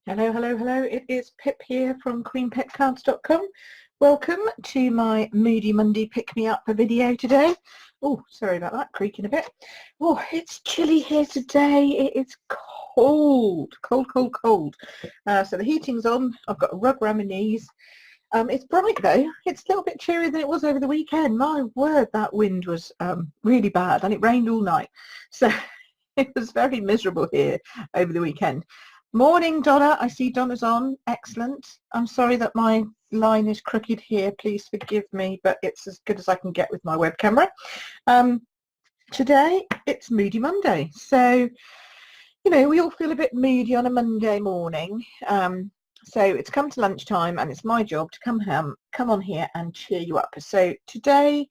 Hello, hello, hello. It is Pip here from queenpipcards.com. Welcome to my Moody Monday Pick Me Up video today. Oh, sorry about that, creaking a bit. Oh, it's chilly here today. It is cold, cold, cold, cold. So the heating's on. I've got a rug around my knees. It's bright though. It's a little bit cheerier than it was over the weekend. My word, that wind was really bad, and it rained all night. So it was very miserable here over the weekend. Morning, Donna. I see Donna's on. Excellent. I'm sorry that my line is crooked here. Please forgive me, but it's as good as I can get with my web camera. Today, it's Moody Monday. So, you know, we all feel a bit moody on a Monday morning. So it's come to lunchtime, and it's my job to come on here and cheer you up. So today,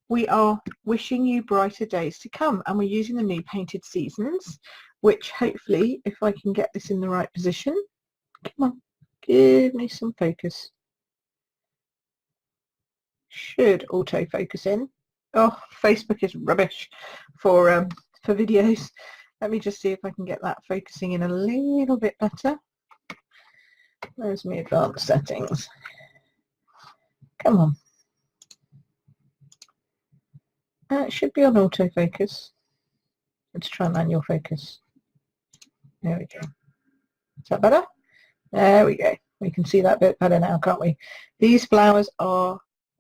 we are wishing you brighter days to come, and we're using the new Painted Seasons, which hopefully, if I can get this in the right position, come on, give me some focus. Should autofocus in. Oh, Facebook is rubbish for videos. Let me just see if I can get that focusing in a little bit better. There's my advanced settings. Come on. It should be on autofocus. Let's try manual focus. There we go. Is that better? There we go. We can see that bit better now, can't we? These flowers are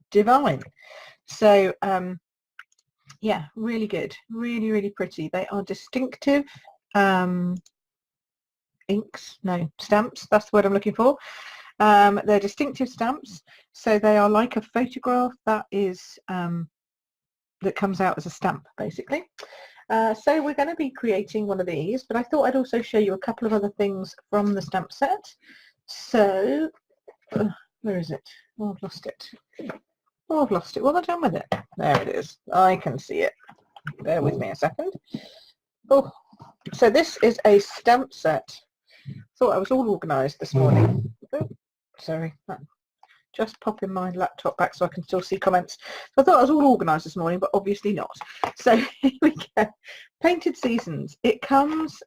divine. So, yeah, really good. Really, really pretty. They are distinctive stamps. That's the word I'm looking for. They're distinctive stamps. So they are like a photograph that is that comes out as a stamp, basically. So we're going to be creating one of these, but I thought I'd also show you a couple of other things from the stamp set. So, where is it? Oh, I've lost it. Oh, I've lost it. What have I done with it? There it is. I can see it. Bear with me a second. Oh, so this is a stamp set. Thought I was all organised this morning. Oh, sorry. Just popping my laptop back so I can still see comments. So I thought I was all organised this morning, but obviously not. So here we go. Painted Seasons. It comes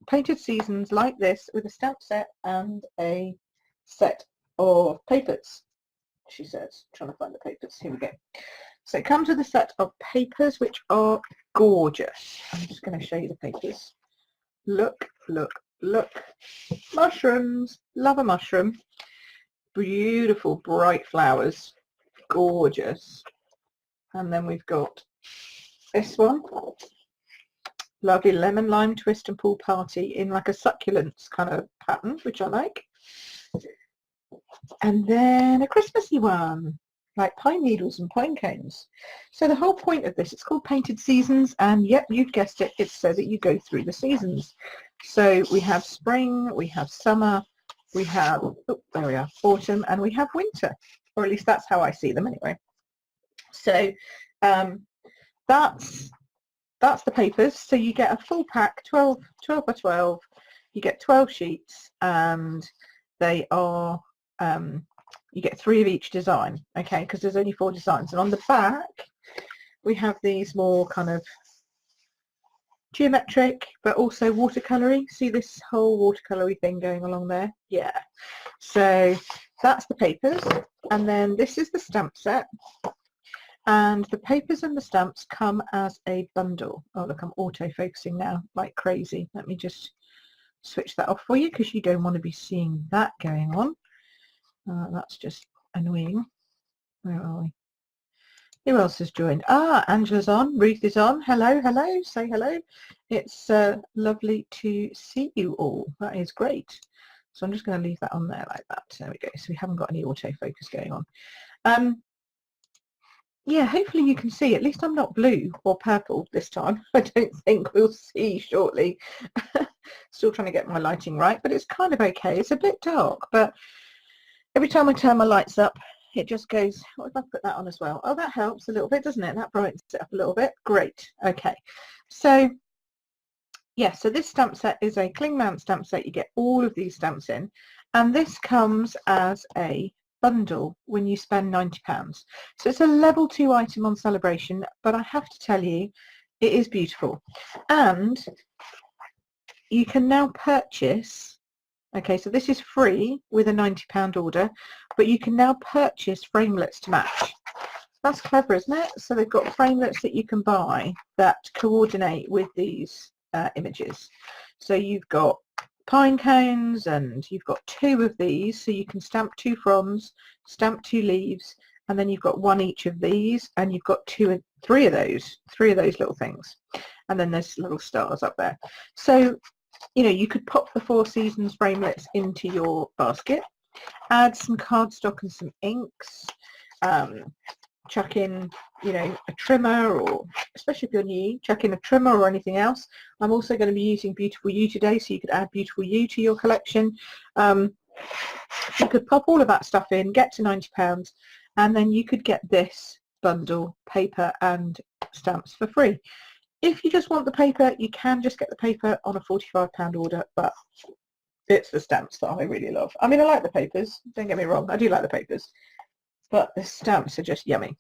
Painted Seasons like this with a stamp set and a set of papers, she says. Trying to find the papers. Here we go. So it comes with a set of papers which are gorgeous. I'm just going to show you the papers. Look, look, look. Mushrooms. Love a mushroom. Beautiful bright flowers, gorgeous. And then we've got this one, lovely lemon lime twist and pool party in like a succulents kind of pattern, which I like. And then a Christmassy one, like pine needles and pine cones. So the whole point of this, it's called Painted Seasons, and yep, you've guessed it, it's so that you go through the seasons. So we have spring, we have summer, we have, oh, there we are, autumn, and we have winter, or at least that's how I see them anyway. So that's the papers. So you get a full pack, 12 by 12, you get 12 sheets, and they are, you get 3 of each design, okay, because there's only 4 designs. And on the back, we have these more kind of geometric but also watercolory. See this whole watercolory thing going along there? Yeah. So that's the papers, and then this is the stamp set, and the papers and the stamps come as a bundle. Oh look, I'm auto-focusing now like crazy. Let me just switch that off for you because you don't want to be seeing that going on. That's just annoying. Where are we? Who else has joined? Ah, Angela's on, Ruth is on. Hello, hello, say hello. It's lovely to see you all. That is great. So I'm just going to leave that on there like that. There we go. So we haven't got any autofocus going on. Yeah, hopefully you can see. At least I'm not blue or purple this time. I don't think we'll see shortly. Still trying to get my lighting right, but it's kind of okay. It's a bit dark, but every time I turn my lights up, it just goes, what if I put that on as well? Oh, that helps a little bit, doesn't it? That brightens it up a little bit. Great. Okay. So, yeah, so this stamp set is a cling mount stamp set. You get all of these stamps in, and this comes as a bundle when you spend £90. So it's a level 2 item on Celebration, but I have to tell you, it is beautiful. And you can now purchase Okay, so this is free with a £90 order, but you can now purchase framelets to match. That's clever, isn't it? So they've got framelets that you can buy that coordinate with these images. So you've got pine cones, and you've got 2 of these, so you can stamp 2 fronds, stamp 2 leaves, and then you've got 1 each of these, and you've got 3 of those little things, and then there's little stars up there. So you know, you could pop the 4 Seasons framelets into your basket, add some cardstock and some inks, chuck in, you know, a trimmer, or especially if you're new, chuck in a trimmer or anything else. I'm also going to be using Beautiful You today, so you could add Beautiful You to your collection. You could pop all of that stuff in, get to £90, and then you could get this bundle, paper and stamps, for free. If you just want the paper, you can just get the paper on a £45 order, but it's the stamps that I really love. I mean, I like the papers, don't get me wrong, I do like the papers, but the stamps are just yummy.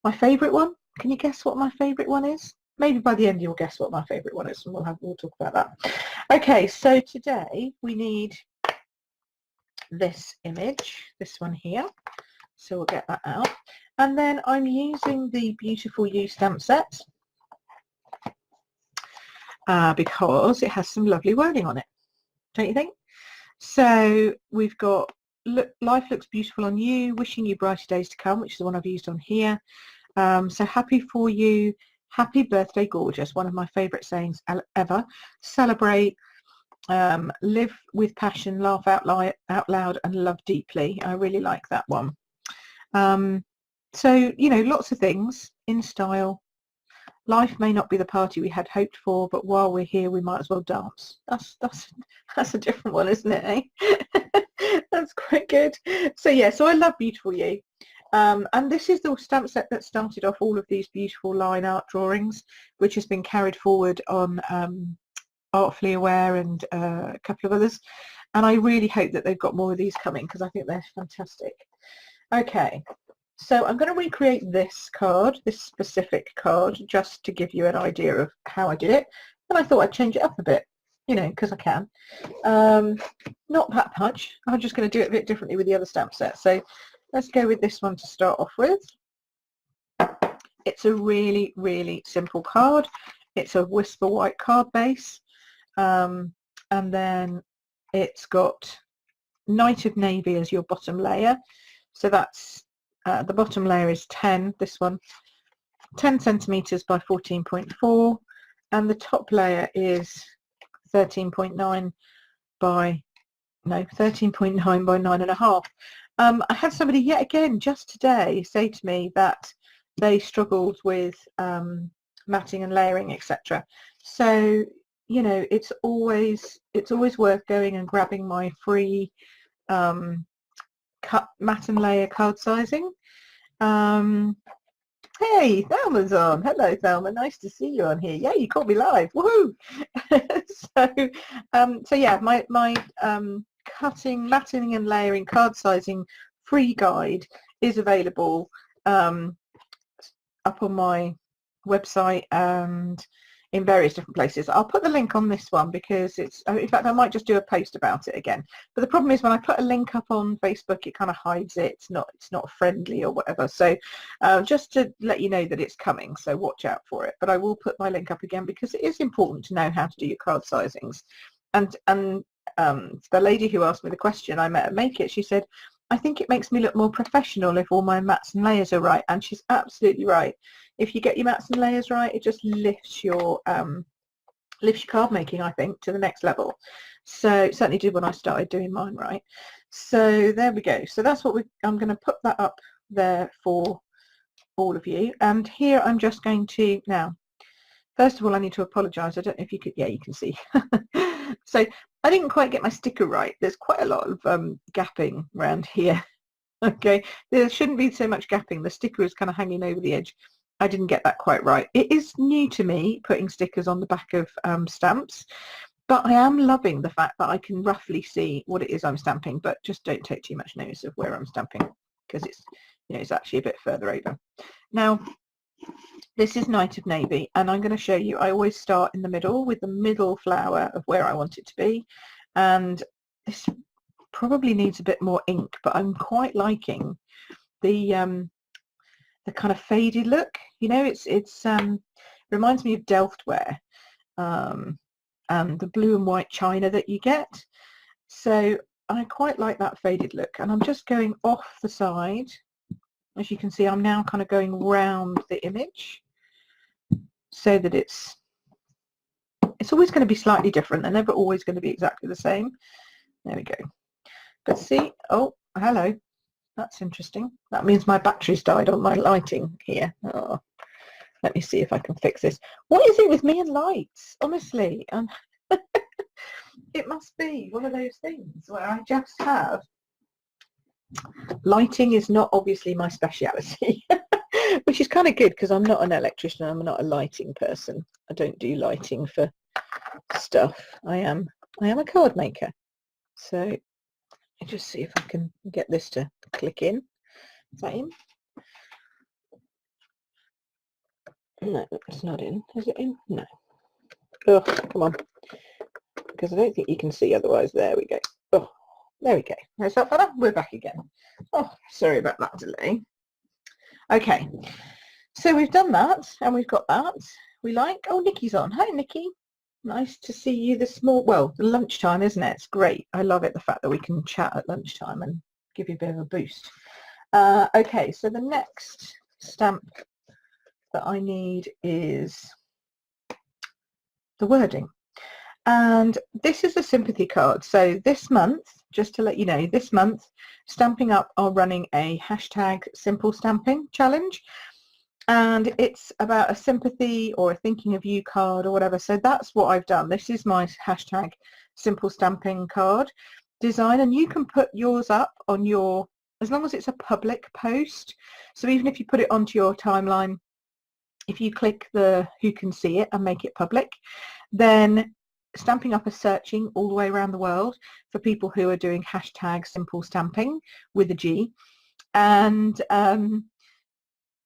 My favourite one, can you guess what my favourite one is? Maybe by the end you'll guess what my favourite one is, and we'll talk about that. Okay, so today we need this image, this one here, so we'll get that out. And then I'm using the Beautiful You stamp set, because it has some lovely wording on it, don't you think? So we've got Life Looks Beautiful on You, Wishing You Brighter Days to Come, which is the one I've used on here. So happy for you, happy birthday gorgeous, one of my favourite sayings ever. Celebrate, live with passion, laugh out loud and love deeply. I really like that one. So, you know, lots of things in style. Life may not be the party we had hoped for, but while we're here, we might as well dance. That's a different one, isn't it, eh? That's quite good. So yeah, so I love Beautiful You. And this is the stamp set that started off all of these beautiful line art drawings, which has been carried forward on Artfully Aware and a couple of others. And I really hope that they've got more of these coming, because I think they're fantastic. Okay. So I'm going to recreate this card, this specific card, just to give you an idea of how I did it. And I thought I'd change it up a bit, you know, because I can. Not that much. I'm just going to do it a bit differently with the other stamp set. So let's go with this one to start off with. It's a really, really simple card. It's a Whisper White card base. And then it's got Night of Navy as your bottom layer. So that's the bottom layer is 10, this one, 10 centimeters by 14.4, and the top layer is 13.9 by 13.9 by 9.5. I had somebody yet again just today say to me that they struggled with matting and layering, etc. So, you know, it's always worth going and grabbing my free cut matte and layer card sizing. Hey, Thelma's on. Hello, Thelma. Nice to see you on here. Yeah, you caught me live. Woohoo! So yeah, my cutting, matting and layering card sizing free guide is available up on my website and in various different places. I'll put the link on this one because it's, in fact, I might just do a post about it again. But the problem is when I put a link up on Facebook, it kind of hides it. It's not friendly or whatever. So just to let you know that it's coming, so watch out for it. But I will put my link up again because it is important to know how to do your card sizings. And the lady who asked me the question I met at Make It, she said, I think it makes me look more professional if all my mats and layers are right. And she's absolutely right. If you get your mats and layers right, it just lifts your card making, I think, to the next level. So it certainly did when I started doing mine right. So there we go. So that's what I'm going to put that up there for all of you. And here I'm just going to, now, first of all, I need to apologise. I don't know if you could, yeah, you can see. So I didn't quite get my sticker right. There's quite a lot of gapping around here. Okay, there shouldn't be so much gapping. The sticker is kind of hanging over the edge. I didn't get that quite right. It is new to me putting stickers on the back of stamps, but I am loving the fact that I can roughly see what it is I'm stamping, but just don't take too much notice of where I'm stamping because it's, you know, it's actually a bit further over. Now, this is Night of Navy, and I'm going to show you, I always start in the middle with the middle flower of where I want it to be, and this probably needs a bit more ink, but I'm quite liking the kind of faded look. You know, it's reminds me of Delftware and the blue and white china that you get. So I quite like that faded look, and I'm just going off the side. As you can see, I'm now kind of going round the image so that it's always going to be slightly different. They're never always going to be exactly the same. There we go. But see, oh, hello. That's interesting. That means my battery's died on my lighting here. Oh, let me see if I can fix this. What is it with me and lights? Honestly, it must be one of those things where I just have... Lighting is not obviously my speciality, which is kind of good because I'm not an electrician. I'm not a lighting person. I don't do lighting for stuff. I am a card maker. So I just see if I can get this to click in. Is that in? No, it's not in. Is it in? No. Oh, come on. Because I don't think you can see otherwise. There we go. Oh, there we go. Is that better? We're back again. Oh, sorry about that delay. Okay, so we've done that and we've got that. We like... Oh, Nikki's on. Hi, Nikki. Nice to see you this morning. Well, lunchtime, isn't it? It's great. I love it, the fact that we can chat at lunchtime and give you a bit of a boost. Okay, so the next stamp that I need is the wording. And this is a sympathy card. So this month, just to let you know, this month Stamping Up are running a hashtag simple stamping challenge, and it's about a sympathy or a thinking of you card or whatever. So that's what I've done. This is my hashtag simple stamping card design, and you can put yours up on your, as long as it's a public post. So even if you put it onto your timeline, if you click the who can see it and make it public, then Stamping Up is searching all the way around the world for people who are doing hashtag simple stamping with a G. And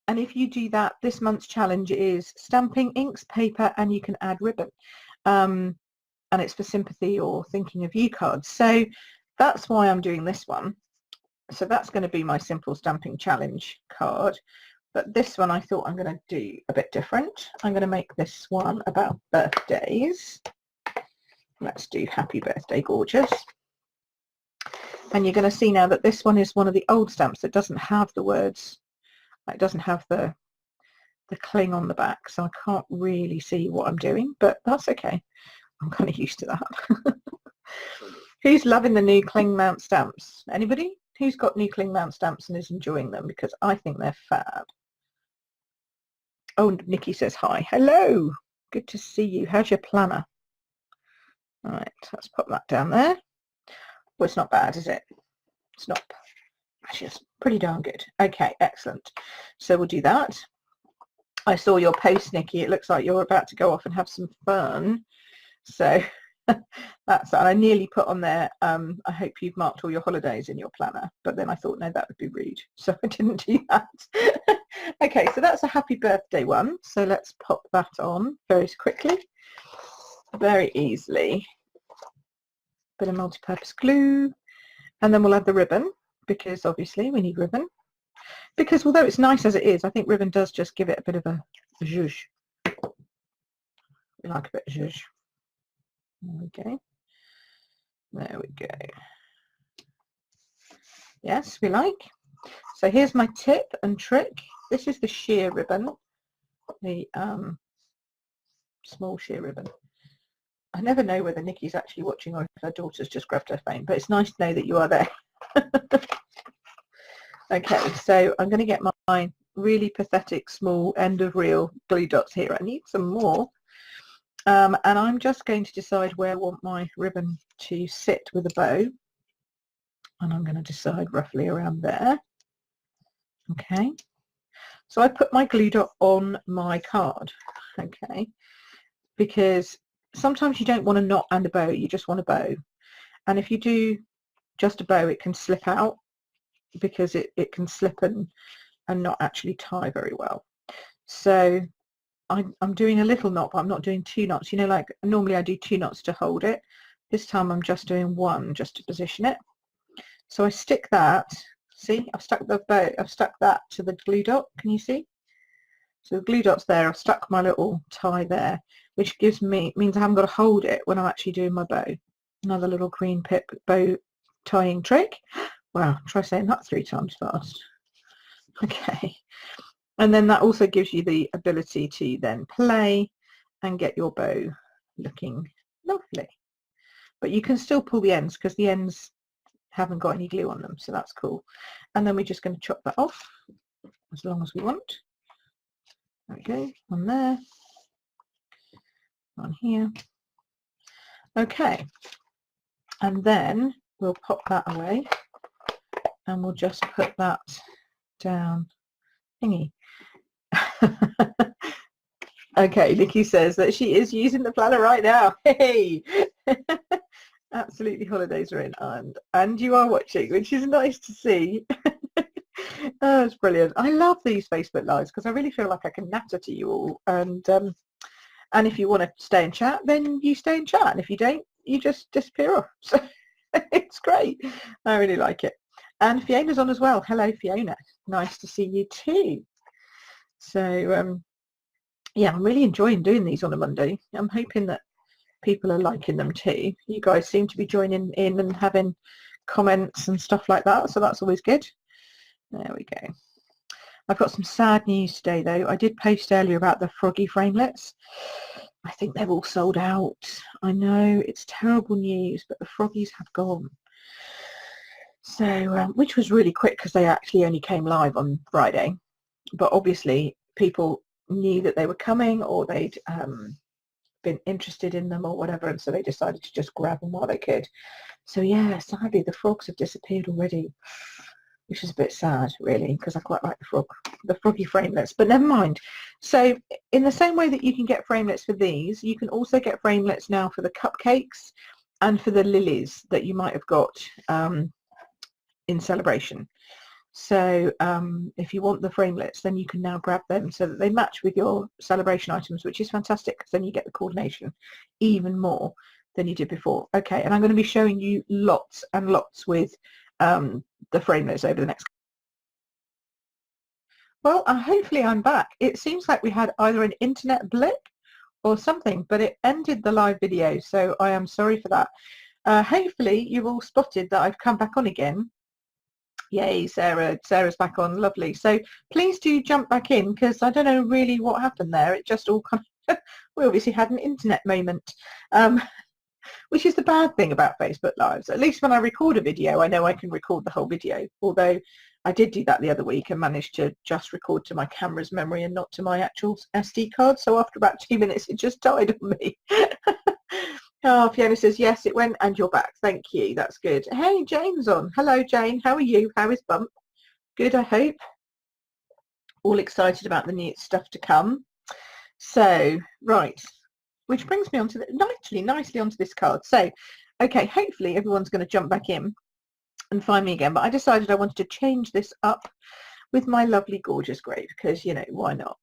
if you do that, this month's challenge is stamping inks, paper, and you can add ribbon. And it's for sympathy or thinking of you cards. So that's why I'm doing this one. So that's going to be my simple stamping challenge card. But this one I thought I'm going to do a bit different. I'm going to make this one about birthdays. Let's do happy birthday, gorgeous. And you're going to see now that this one is one of the old stamps that doesn't have the words. It doesn't have the cling on the back, so I can't really see what I'm doing, but that's okay. I'm kind of used to that. Who's loving the new cling mount stamps? Anybody? Who's got new cling mount stamps and is enjoying them? Because I think they're fab. Oh, Nikki says hi. Hello. Good to see you. How's your planner? All right, let's pop that down there. Well, it's not bad, is it? It's not. Actually, it's pretty darn good. Okay, excellent. So we'll do that. I saw your post, Nikki. It looks like you're about to go off and have some fun. So that's that. I nearly put on there, I hope you've marked all your holidays in your planner. But then I thought, no, that would be rude. So I didn't do that. Okay, so that's a happy birthday one. So let's pop that on very quickly, very easily. Bit of multi-purpose glue. And then we'll add the ribbon, because obviously we need ribbon. Because although it's nice as it is, I think ribbon does just give it a bit of a zhuzh. We like a bit of zhuzh. There we go. There we go. Yes, we like. So here's my tip and trick. This is the sheer ribbon, the small sheer ribbon. I never know whether Nikki's actually watching or if her daughter's just grabbed her phone, but it's nice to know that you are there. Okay, so I'm going to get my really pathetic small end of reel glue dots here. I need some more. And I'm just going to decide where I want my ribbon to sit with a bow. And I'm going to decide roughly around there. Okay. So I put my glue dot on my card. Okay. Because sometimes you don't want a knot and a bow, you just want a bow. And if you do just a bow, it can slip out because it can slip and not actually tie very well. So I'm doing a little knot, but I'm not doing two knots. You know, like normally I do two knots to hold it. This time I'm just doing one just to position it. So I stick that, see, I've stuck the bow, I've stuck that to the glue dot, can you see? So the glue dot's there, I've stuck my little tie there, which means I haven't got to hold it when I'm actually doing my bow. Another little green pip bow tying trick. Wow, try saying that 3 times fast. Okay, and then that also gives you the ability to then play and get your bow looking lovely. But you can still pull the ends because the ends haven't got any glue on them, so that's cool. And then we're just going to chop that off as long as we want. There we go, on there, on here. Okay, and then we'll pop that away and we'll just put that down thingy. Okay, Nikki says that she is using the planner right now. Hey! Absolutely, holidays are in, and you are watching, which is nice to see. Oh, it's brilliant. I love these Facebook Lives because I really feel like I can natter to you all, and if you want to stay and chat, then you stay and chat, and if you don't, you just disappear off. So it's great. I really like it. And Fiona's on as well. Hello, Fiona. Nice to see you too. So yeah, I'm really enjoying doing these on a Monday. I'm hoping that people are liking them too. You guys seem to be joining in and having comments and stuff like that, so that's always good. There we go. I've got some sad news today though. I did post earlier about the froggy framelits. I think they've all sold out. I know, it's terrible news, but the froggies have gone. So, which was really quick because they actually only came live on Friday. But obviously people knew that they were coming, or they'd been interested in them or whatever, and so they decided to just grab them while they could. So yeah, sadly the frogs have disappeared already, which is a bit sad really, because I quite like the froggy framelits, but never mind. So in the same way that you can get framelits for these, you can also get framelits now for the cupcakes and for the lilies that you might have got in celebration. So if you want the framelits, then you can now grab them so that they match with your celebration items, which is fantastic because then you get the coordination even more than you did before. Okay, and I'm going to be showing you lots and lots with the framelits over the next. Well, hopefully I'm back. It seems like we had either an internet blip or something, but it ended the live video, so I am sorry for that. Hopefully you've all spotted that I've come back on again. Yay, Sarah. Sarah's back on. Lovely. So please do jump back in because I don't know really what happened there. It just all kind of, we obviously had an internet moment, which is the bad thing about Facebook Lives. At least when I record a video, I know I can record the whole video. Although I did do that the other week and managed to just record to my camera's memory and not to my actual SD card. So after about 2 minutes, it just died on me. Oh, Fiona says, yes, it went and you're back. Thank you. That's good. Hey, Jane's on. Hello, Jane. How are you? How is Bump? Good, I hope. All excited about the new stuff to come. So, right. Which brings me on to nicely onto this card. So, okay, hopefully everyone's going to jump back in and find me again. But I decided I wanted to change this up with my lovely, gorgeous grey because, you know, why not?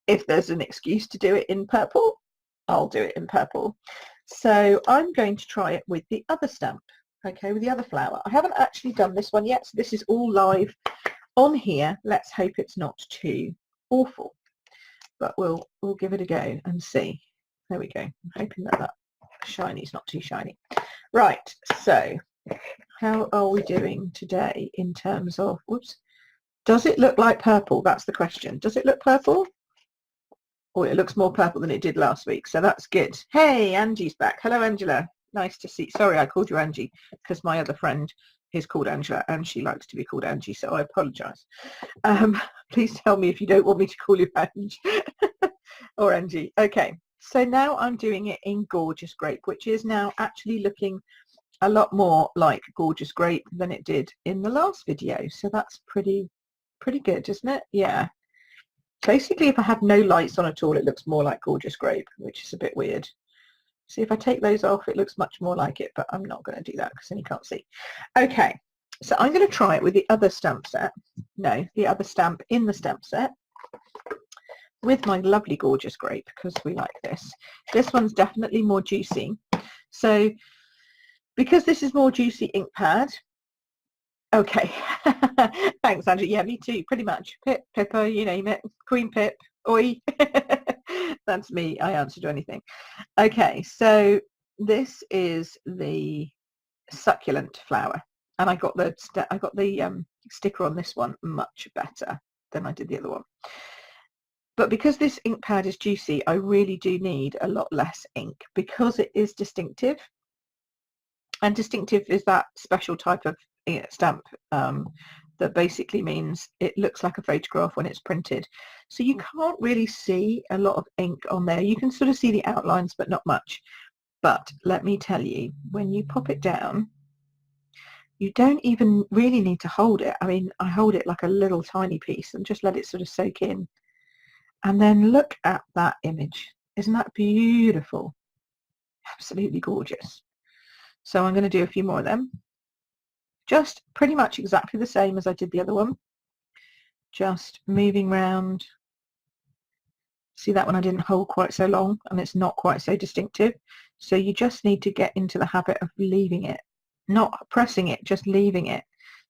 If there's an excuse to do it in purple, I'll do it in purple. So I'm going to try it with the other stamp, okay, with the other flower. I haven't actually done this one yet, so this is all live on here. Let's hope it's not too awful, but we'll give it a go and see. There we go. I'm hoping that shiny is not too shiny. Right, so how are we doing today in terms of, whoops, does it look like purple? That's the question. Does it look purple? Oh, it looks more purple than it did last week, so that's good. Hey, Angie's back. Hello, Angela. Nice to see. Sorry, I called you Angie because my other friend is called Angela and she likes to be called Angie, so I apologise. Please tell me if you don't want me to call you Angie or Angie. Okay, so now I'm doing it in Gorgeous Grape, which is now actually looking a lot more like Gorgeous Grape than it did in the last video, so that's pretty good, isn't it? Yeah. Basically, if I have no lights on at all, it looks more like Gorgeous Grape, which is a bit weird. See, if I take those off, it looks much more like it, but I'm not going to do that because then you can't see. Okay, so I'm going to try it with the other stamp set. No, the other stamp in the stamp set with my lovely Gorgeous Grape because we like this. This one's definitely more juicy. So because this is more juicy ink pad, okay. Thanks, Andrew. Yeah, me too, pretty much. Pip, Pippa, you name it. Queen Pip, oi. That's me. I answer to anything. Okay, so this is the succulent flower, and I got the sticker on this one much better than I did the other one. But because this ink pad is juicy, I really do need a lot less ink because it is distinctive. And distinctive is that special type of stamp that basically means it looks like a photograph when it's printed. So you can't really see a lot of ink on there. You can sort of see the outlines, but not much. But let me tell you, when you pop it down, you don't even really need to hold it. I mean, I hold it like a little tiny piece and just let it sort of soak in. And then look at that image. Isn't that beautiful? Absolutely gorgeous. So I'm going to do a few more of them. Just pretty much exactly the same as I did the other one. Just moving round. See that one I didn't hold quite so long and it's not quite so distinctive. So you just need to get into the habit of leaving it. Not pressing it, just leaving it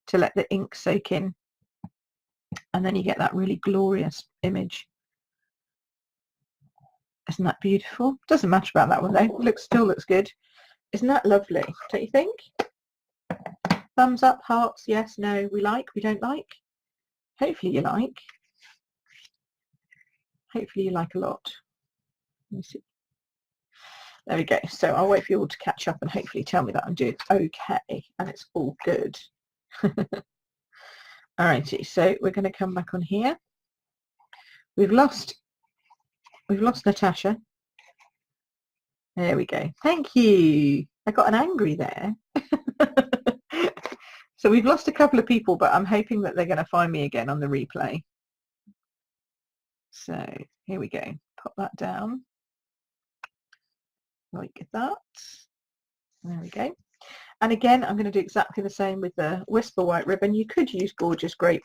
to let the ink soak in. And then you get that really glorious image. Isn't that beautiful? Doesn't matter about that one though. It still looks good. Isn't that lovely? Don't you think? Thumbs up, hearts, yes, no, we like, we don't like. Hopefully you like. Hopefully you like a lot. Let me see. There we go. So I'll wait for you all to catch up and hopefully tell me that I'm doing okay and it's all good. Alrighty, so we're going to come back on here. We've lost Natasha. There we go. Thank you. I got an angry there. So we've lost a couple of people, but I'm hoping that they're going to find me again on the replay. So here we go. Pop that down. Like that. There we go. And again, I'm going to do exactly the same with the Whisper White ribbon. You could use Gorgeous Grape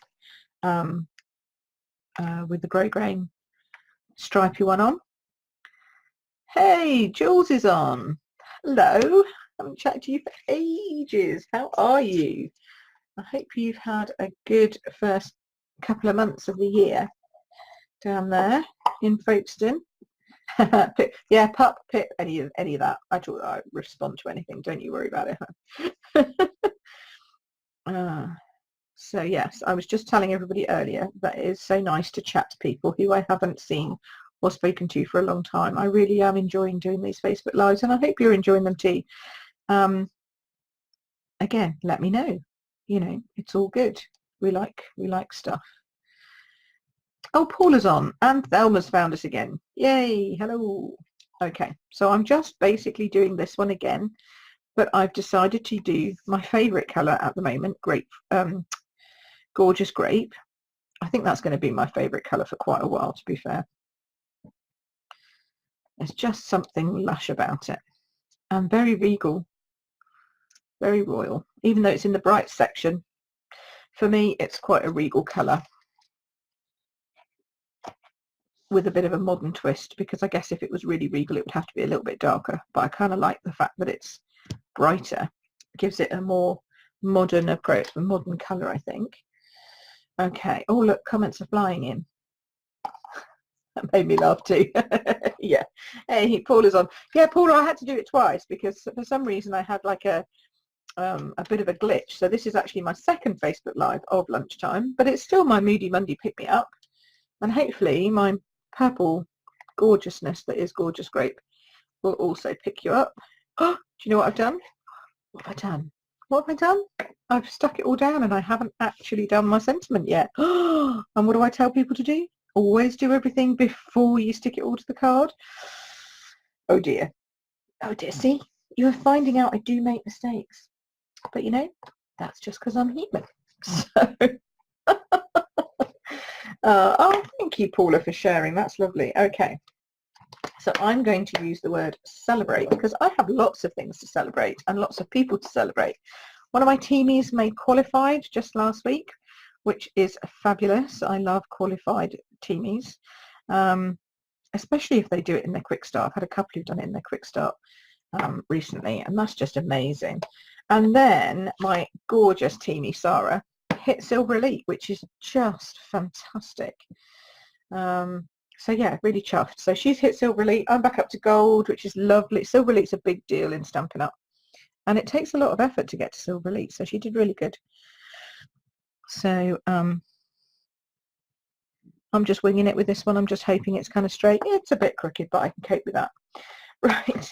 with the grey grain stripy one on. Hey, Jules is on. Hello. I haven't chatted to you for ages. How are you? I hope you've had a good first couple of months of the year down there in Folkestone. Yeah, pup, pip, any of that. I respond to anything. Don't you worry about it. So yes, I was just telling everybody earlier that it is so nice to chat to people who I haven't seen or spoken to for a long time. I really am enjoying doing these Facebook Lives and I hope you're enjoying them too. Again, let me know. You know, it's all good. We like stuff. Oh, Paula's on and Thelma's found us again. Yay, hello. Okay, so I'm just basically doing this one again, but I've decided to do my favourite colour at the moment, grape, Gorgeous Grape. I think that's going to be my favourite colour for quite a while, to be fair. There's just something lush about it and very regal, very royal, even though it's in the bright section. For me, it's quite a regal colour with a bit of a modern twist, because I guess if it was really regal, it would have to be a little bit darker, but I kind of like the fact that it's brighter. It gives it a more modern approach, a modern colour, I think. Okay. Oh, look, comments are flying in. That made me laugh too. Yeah. Hey, Paula's on. Yeah, Paula, I had to do it twice because for some reason I had like a bit of a glitch. So this is actually my second Facebook Live of lunchtime, but it's still my Moody Monday pick me up. And hopefully my purple gorgeousness that is Gorgeous Grape will also pick you up. Oh, do you know what I've done? What have I done? What have I done? I've stuck it all down and I haven't actually done my sentiment yet. And what do I tell people to do? Always do everything before you stick it all to the card. Oh dear. Oh dear. See, you're finding out I do make mistakes. But you know, that's just because I'm human. So, oh, thank you, Paula, for sharing. That's lovely. Okay. So I'm going to use the word celebrate because I have lots of things to celebrate and lots of people to celebrate. One of my teamies made qualified just last week, which is fabulous. I love qualified teamies, especially if they do it in their quick start. I've had a couple who've done it in their quick start. recently, and that's just amazing. And then my gorgeous teeny Sarah hit Silver Elite, which is just fantastic. So yeah, really chuffed. So she's hit Silver Elite. I'm back up to gold, which is lovely. Silver Elite's a big deal in Stampin' Up, and it takes a lot of effort to get to Silver Elite, so she did really good. So I'm just winging it with this one. I'm just hoping it's kind of straight. It's a bit crooked, but I can cope with that. Right.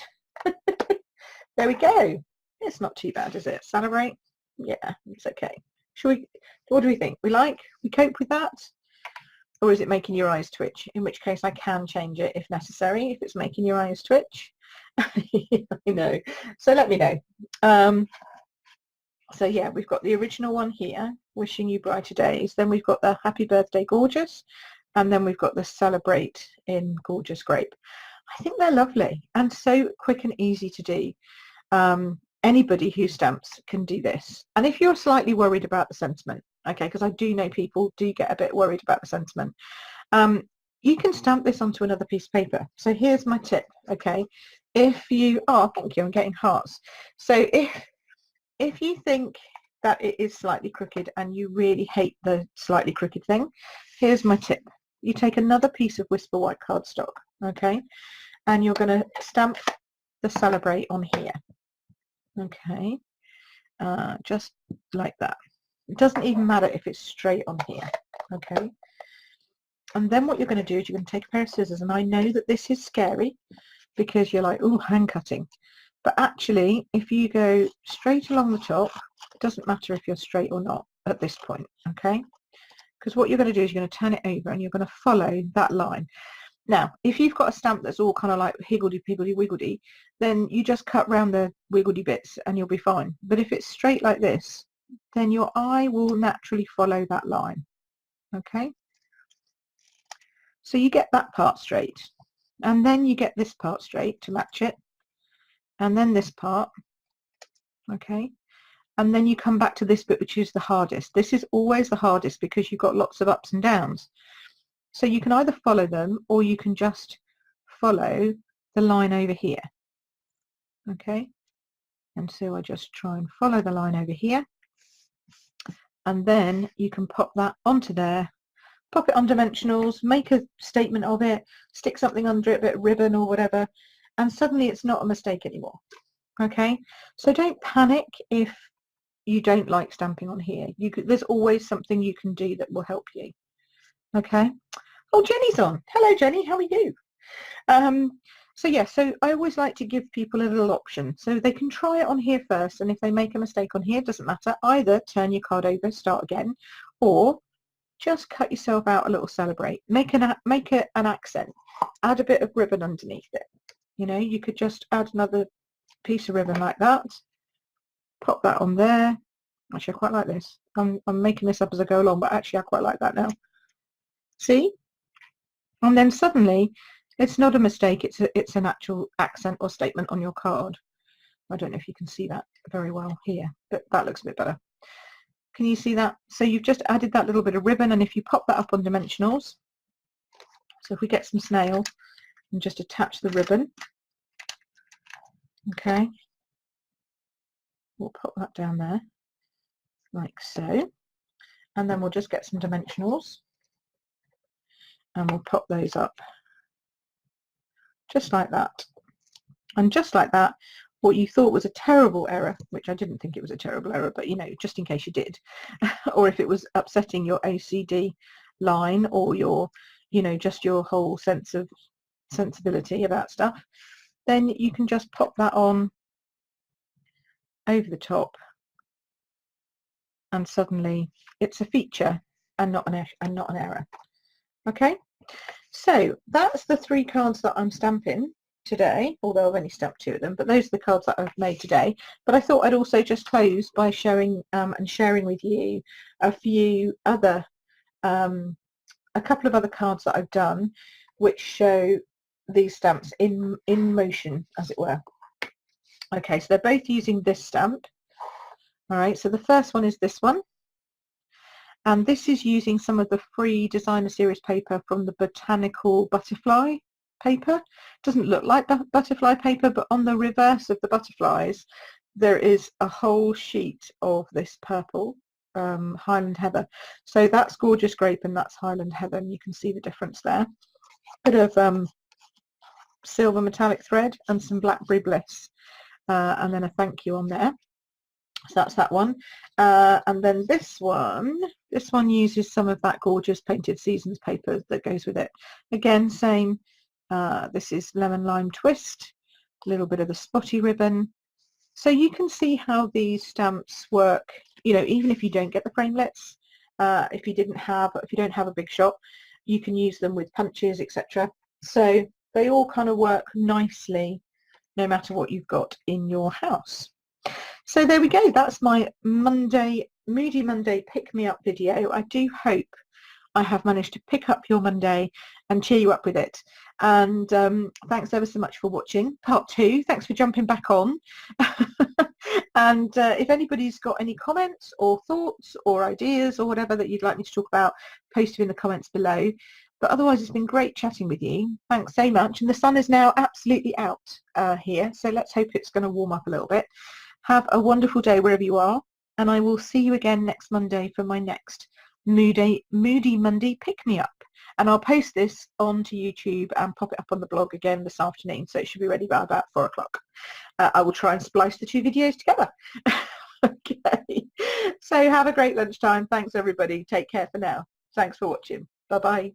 There we go. It's not too bad, is it? Celebrate? Yeah, it's okay. What do we think? We cope with that? Or is it making your eyes twitch? In which case I can change it if necessary, if it's making your eyes twitch. I know. So let me know. So yeah, we've got the original one here, Wishing You Brighter Days. Then we've got the Happy Birthday Gorgeous. And then we've got the Celebrate in Gorgeous Grape. I think they're lovely and so quick and easy to do. Anybody who stamps can do this. And if you're slightly worried about the sentiment, okay, because I do know people do get a bit worried about the sentiment, you can stamp this onto another piece of paper. So here's my tip, okay? If you, oh, thank you, I'm getting hearts. So if you think that it is slightly crooked and you really hate the slightly crooked thing, here's my tip. You take another piece of Whisper White cardstock, okay, and you're going to stamp the Celebrate on here, okay, just like that. It doesn't even matter if it's straight on here, okay. And then what you're going to do is you're going to take a pair of scissors, and I know that this is scary because you're like, oh, hand cutting, but actually if you go straight along the top, it doesn't matter if you're straight or not at this point, okay, because what you're going to do is you're going to turn it over and you're going to follow that line. Now, if you've got a stamp that's all kind of like higgledy-piggledy-wiggledy, then you just cut round the wiggledy bits and you'll be fine. But if it's straight like this, then your eye will naturally follow that line, okay? So you get that part straight, and then you get this part straight to match it, and then this part, okay? And then you come back to this bit, which is the hardest. This is always the hardest because you've got lots of ups and downs. So you can either follow them or you can just follow the line over here, okay? And so I just try and follow the line over here, and then you can pop that onto there, pop it on dimensionals, make a statement of it, stick something under it, a bit of ribbon or whatever, and suddenly it's not a mistake anymore, okay? So don't panic if you don't like stamping on here. There's always something you can do that will help you, okay? Oh, Jenny's on. Hello, Jenny. How are you? So yeah, so I always like to give people a little option. So they can try it on here first, and if they make a mistake on here, it doesn't matter. Either turn your card over, start again, or just cut yourself out a little Celebrate. Make an accent. Add a bit of ribbon underneath it. You know, you could just add another piece of ribbon like that. Pop that on there. Actually, I quite like this. I'm making this up as I go along, but actually I quite like that now. See? And then suddenly it's not a mistake, it's an actual accent or statement on your card. I don't know if you can see that very well here, but that looks a bit better. Can you see that? So you've just added that little bit of ribbon, and if you pop that up on dimensionals, so if we get some snail and just attach the ribbon, okay, we'll pop that down there like so, and then we'll just get some dimensionals and we'll pop those up just like that. And just like that, what you thought was a terrible error, which I didn't think it was a terrible error, but you know, just in case you did, or if it was upsetting your OCD line or your, you know, just your whole sense of sensibility about stuff, then you can just pop that on over the top, and suddenly it's a feature and not an error. Okay, so that's the 3 cards that I'm stamping today, although I've only stamped 2 of them, but those are the cards that I've made today. But I thought I'd also just close by showing and sharing with you a few other a couple of other cards that I've done which show these stamps in motion, as it were. Okay, so they're both using this stamp. All right, so the first one is this one, and this is using some of the free designer series paper from the Botanical Butterfly paper. Doesn't look like butterfly paper, but on the reverse of the butterflies there is a whole sheet of this purple Highland Heather. So that's Gorgeous Grape and that's Highland Heather, and you can see the difference there. Bit of silver metallic thread and some Blackberry Bliss, and then a thank you on there. So that's that one. And then this one uses some of that gorgeous Painted Seasons paper that goes with it. Again, same. This is Lemon Lime Twist, a little bit of the spotty ribbon. So you can see how these stamps work, you know, even if you don't get the framelits, if you don't have a big shop, you can use them with punches, etc. So they all kind of work nicely no matter what you've got in your house. So there we go, that's my Moody Monday Pick Me Up video. I do hope I have managed to pick up your Monday and cheer you up with it. And thanks ever so much for watching part 2. Thanks for jumping back on. And if anybody's got any comments or thoughts or ideas or whatever that you'd like me to talk about, post them in the comments below. But otherwise, it's been great chatting with you. Thanks so much. And the sun is now absolutely out here, so let's hope it's going to warm up a little bit. Have a wonderful day wherever you are, and I will see you again next Monday for my next Moody Monday Pick Me Up. And I'll post this onto YouTube and pop it up on the blog again this afternoon, so it should be ready by about 4 o'clock. I will try and splice the 2 videos together. Okay, so have a great lunchtime. Thanks everybody. Take care for now. Thanks for watching. Bye bye.